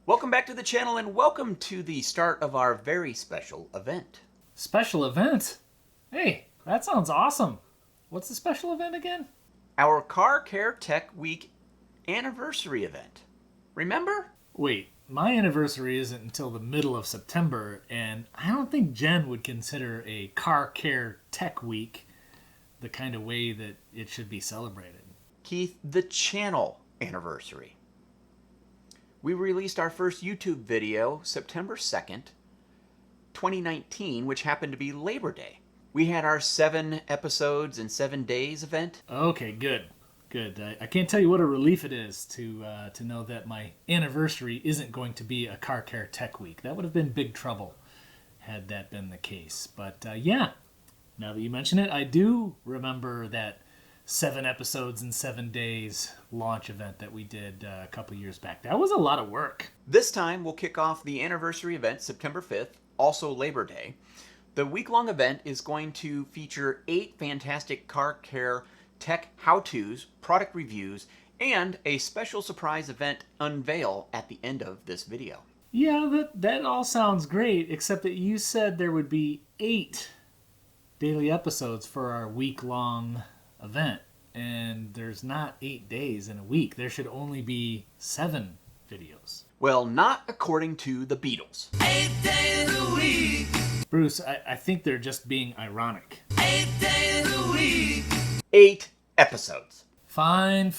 Welcome back to the channel and welcome to the start of our very special event. Special event? Hey, that sounds awesome. What's the special event again? Our Car Care Tech Week anniversary event. Remember? Wait, my anniversary isn't until the middle of September, and I don't think Jen would consider a Car Care Tech Week the kind of way that it should be celebrated. Keith, the channel anniversary. We released our first YouTube video September 2nd, 2019, which happened to be Labor Day. We had our 7 episodes in 7 days event. Okay, good. I can't tell you what a relief it is to know that my anniversary isn't going to be a Car Care Tech Week. That would have been big trouble had that been the case. But yeah, now that you mention it, I do remember that 7 episodes in 7 days launch event that we did a couple years back. That was a lot of work. This time we'll kick off the anniversary event September 5th, also Labor Day. The week-long event is going to feature 8 fantastic car care tech how-tos, product reviews, and a special surprise event unveil at the end of this video. Yeah, that all sounds great, except that you said there would be 8 daily episodes for our week-long event. And there's not 8 days in a week. There should only be 7 videos. Well, not according to the Beatles. 8 days a week. Bruce, I think they're just being ironic. 8 days a week. 8 episodes. Fine.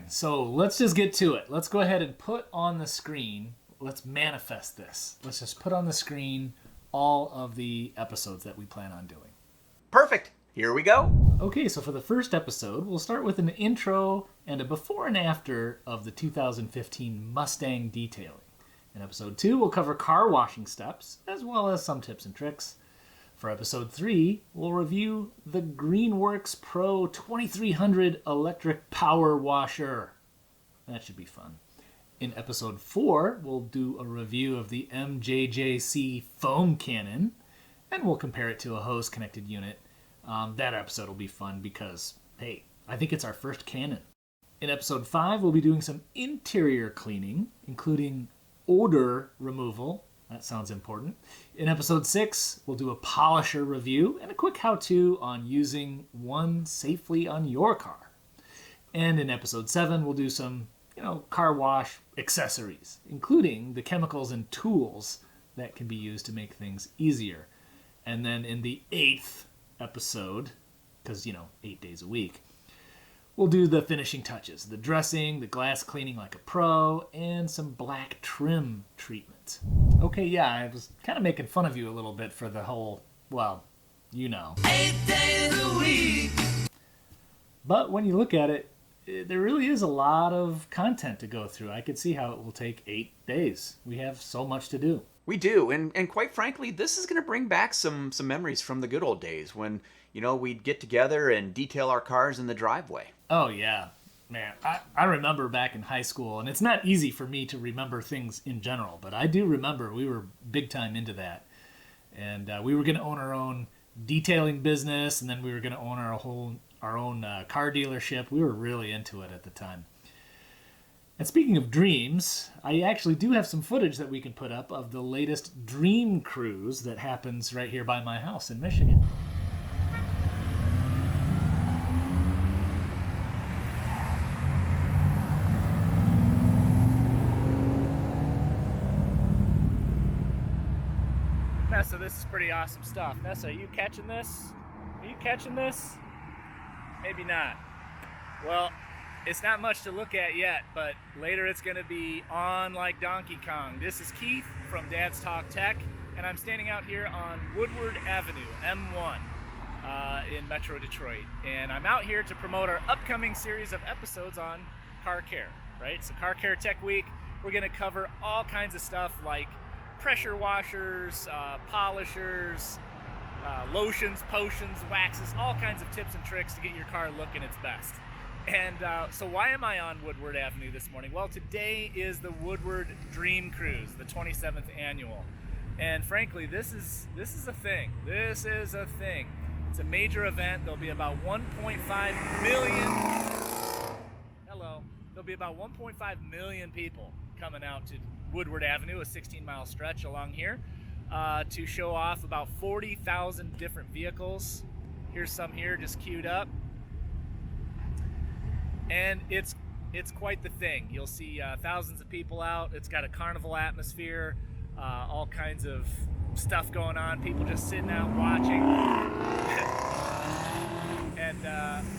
So let's just get to it. Let's go ahead and put on the screen. Let's manifest this. Let's just put on the screen all of the episodes that we plan on doing. Perfect. Here we go. Okay, so for the first episode, we'll start with an intro and a before and after of the 2015 Mustang detailing. In episode 2, we'll cover car washing steps, as well as some tips and tricks. For episode 3, we'll review the Greenworks Pro 2300 electric power washer. That should be fun. In episode 4, we'll do a review of the MJJC foam cannon, and we'll compare it to a hose-connected unit. That episode will be fun because, hey, I think it's our first cannon. In episode 5, we'll be doing some interior cleaning, including odor removal. That sounds important. In episode 6, we'll do a polisher review and a quick how-to on using one safely on your car. And in episode 7, we'll do some, car wash accessories, including the chemicals and tools that can be used to make things easier. And then in the 8th episode, because 8 days a week, we'll do the finishing touches, the dressing, the glass cleaning like a pro, and some black trim treatment. Okay, yeah, I was kind of making fun of you a little bit for the whole, 8 days a week. But when you look at it, there really is a lot of content to go through. I could see how it will take 8 days. We have so much to do. We do, and quite frankly, this is going to bring back some memories from the good old days when, we'd get together and detail our cars in the driveway. Oh, yeah. Man, I remember back in high school, and it's not easy for me to remember things in general, but I do remember we were big time into that. And we were going to own our own detailing business, and then we were going to own our own car dealership. We were really into it at the time. And speaking of dreams, I actually do have some footage that we can put up of the latest dream cruise that happens right here by my house in Michigan. Nessa, this is pretty awesome stuff. Nessa, are you catching this? Are you catching this? Maybe not. Well, it's not much to look at yet, but later it's going to be on like Donkey Kong. This is Keith from Dad's Talk Tech, and I'm standing out here on Woodward Avenue, M1, in Metro Detroit. And I'm out here to promote our upcoming series of episodes on car care, right? So Car Care Tech Week, we're going to cover all kinds of stuff like pressure washers, polishers, lotions, potions, waxes, all kinds of tips and tricks to get your car looking its best. And so why am I on Woodward Avenue this morning? Well, today is the Woodward Dream Cruise, the 27th annual. And frankly, this is a thing. This is a thing. It's a major event. There'll be about 1.5 million. Hello. There'll be about 1.5 million people coming out to Woodward Avenue, a 16-mile stretch along here, to show off about 40,000 different vehicles. Here's some here just queued up. And it's quite the thing. You'll see thousands of people out. It's got a carnival atmosphere, all kinds of stuff going on. People just sitting out watching. And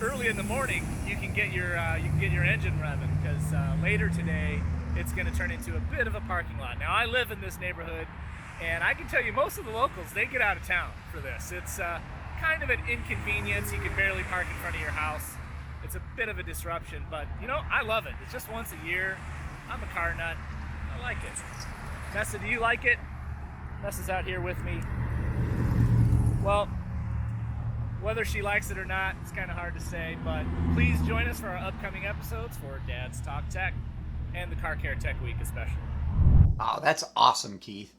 early in the morning, you can get your engine revving, because later today it's going to turn into a bit of a parking lot. Now, I live in this neighborhood, and I can tell you most of the locals, they get out of town for this. It's kind of an inconvenience. You can barely park in front of your house. It's a bit of a disruption, but I love it. It's just once a year. I'm a car nut. I like it. Nessa, do you like it? Nessa's out here with me. Well, whether she likes it or not, it's kind of hard to say, but please join us for our upcoming episodes for Dad's Talk Tech and the Car Care Tech Week especially. Oh, that's awesome, Keith.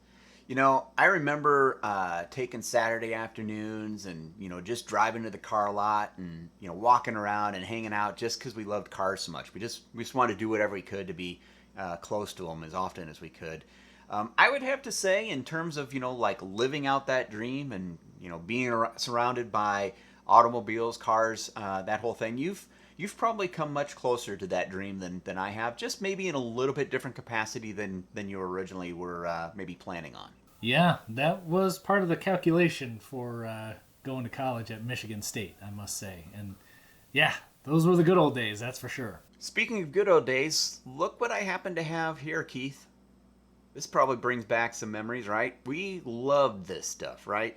I remember taking Saturday afternoons and, just driving to the car lot and, walking around and hanging out just because we loved cars so much. We just wanted to do whatever we could to be close to them as often as we could. I would have to say, in terms of, like living out that dream and, being surrounded by automobiles, cars, that whole thing, you've probably come much closer to that dream than I have, just maybe in a little bit different capacity than you originally were maybe planning on. Yeah, that was part of the calculation for going to college at Michigan State, I must say. And yeah, those were the good old days, that's for sure. Speaking of good old days, look what I happen to have here, Keith. This probably brings back some memories, right? We loved this stuff, right?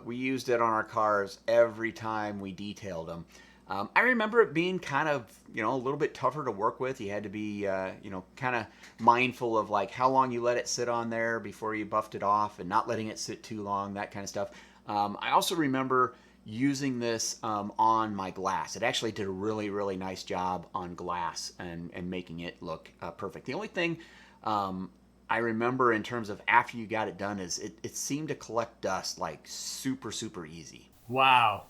We used it on our cars every time we detailed them. I remember it being kind of, a little bit tougher to work with. You had to be, kind of mindful of like how long you let it sit on there before you buffed it off and not letting it sit too long, that kind of stuff. I also remember using this on my glass. It actually did a really, really nice job on glass and making it look perfect. The only thing I remember in terms of after you got it done is it seemed to collect dust like super, super easy. Wow.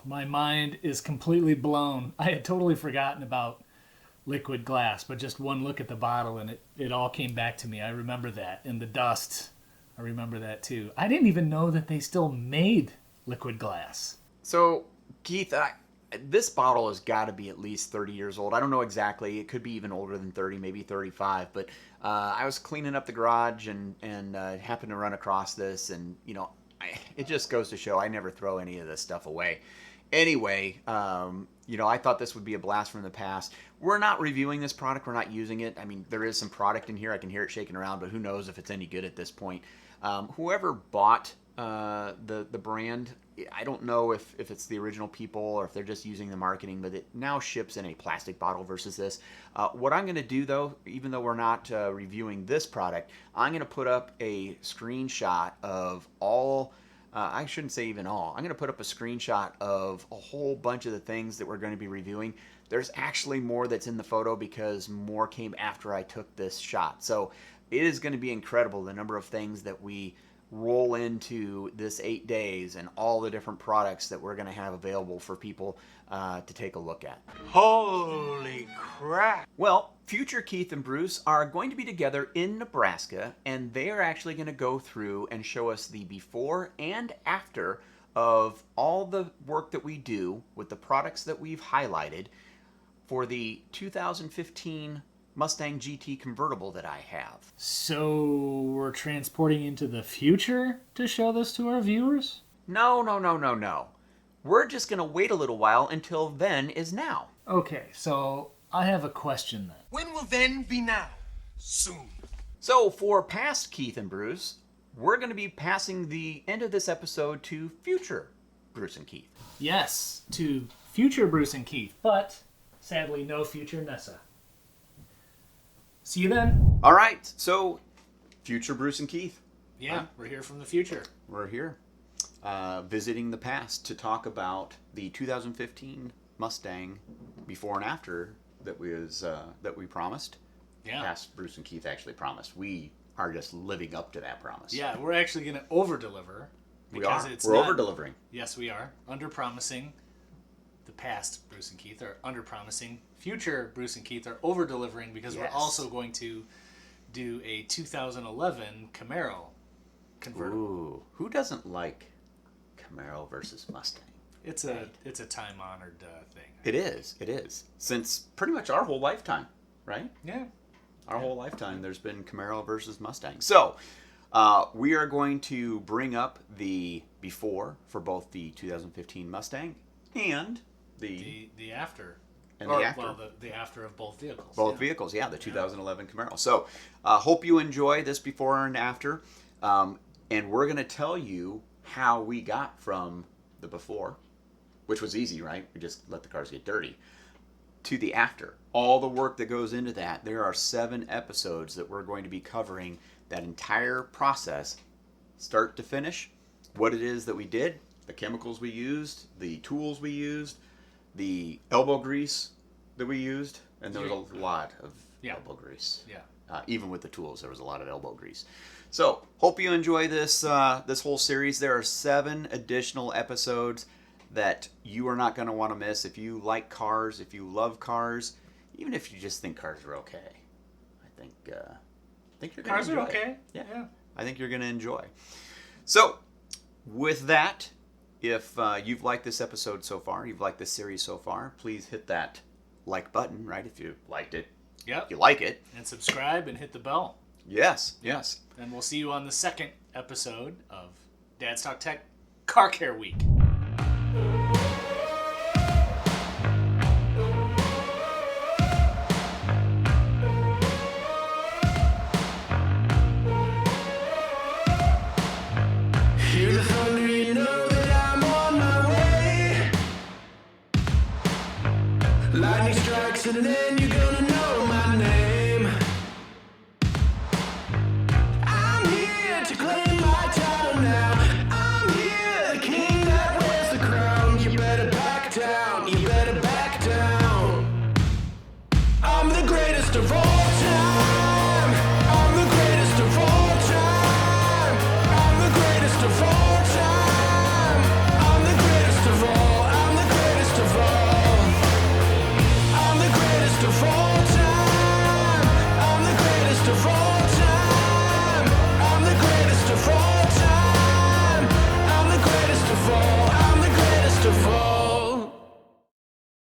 My mind is completely blown. I had totally forgotten about liquid glass, but just one look at the bottle and it all came back to me. I remember that. And the dust, I remember that too. I didn't even know that they still made liquid glass. So, Keith, this bottle has got to be at least 30 years old. I don't know exactly. It could be even older than 30, maybe 35. But I was cleaning up the garage and happened to run across this, and, it just goes to show I never throw any of this stuff away. Anyway, I thought this would be a blast from the past. We're not reviewing this product. We're not using it. I mean, there is some product in here. I can hear it shaking around, but who knows if it's any good at this point. Whoever bought the brand, I don't know if it's the original people or if they're just using the marketing, but it now ships in a plastic bottle versus this. What I'm going to do, though, even though we're not reviewing this product, I'm going to put up a screenshot of all, I shouldn't say even all, I'm going to put up a screenshot of a whole bunch of the things that we're going to be reviewing. There's actually more that's in the photo because more came after I took this shot. So it is going to be incredible, the number of things that we roll into this 8 days and all the different products that we're going to have available for people to take a look at. Holy crap! Well, future Keith and Bruce are going to be together in Nebraska, and they are actually going to go through and show us the before and after of all the work that we do with the products that we've highlighted for the 2015 Mustang GT Convertible that I have. So we're transporting into the future to show this to our viewers? No. We're just going to wait a little while until then is now. Okay, so I have a question then. When will then be now? Soon. So for past Keith and Bruce, we're going to be passing the end of this episode to future Bruce and Keith. Yes, to future Bruce and Keith, but sadly no future Nessa. See you then. All right, so future Bruce and Keith. Yeah, we're here from the future. We're here visiting the past to talk about the 2015 Mustang before and after that we promised. Yeah. Past Bruce and Keith actually promised. We are just living up to that promise. Yeah, we're actually going to over-deliver. We're over-delivering. Yes, we are. Under-promising. the past Bruce and Keith are under-promising. Future Bruce and Keith are over-delivering because we're Yes. also going to do a 2011 Camaro convertible. Ooh, who doesn't like Camaro versus Mustang? It's a time-honored thing. It is. Since pretty much our whole lifetime, right? Yeah. Our whole lifetime, there's been Camaro versus Mustang. So, we are going to bring up the before for both the 2015 Mustang and the after. And or, the after. Well, the after of both vehicles. both vehicles, yeah, the 2011 Camaro. So, hope you enjoy this before and after, and we're going to tell you how we got from the before, which was easy, right? We just let the cars get dirty, to the after. All the work that goes into that. There are 7 episodes that we're going to be covering that entire process, start to finish, what it is that we did, the chemicals we used, the tools we used, the elbow grease that we used, and there was a lot of elbow grease. Yeah. Even with the tools, there was a lot of elbow grease. So, hope you enjoy this this whole series. There are 7 additional episodes that you are not going to want to miss. If you like cars, if you love cars, even if you just think cars are okay, I think you're going to enjoy. Cars are okay. Yeah. Yeah. I think you're going to enjoy. So, with that, if you've liked this episode so far, you've liked this series so far, please hit that like button, right? If you liked it, Yep. you like it. And subscribe and hit the bell. Yes. And we'll see you on the second episode of Dad's Talk Tech Car Care Week. Hear the thunder, you know that I'm on my way. Lightning strikes and then you're gonna know my name. I'm here to claim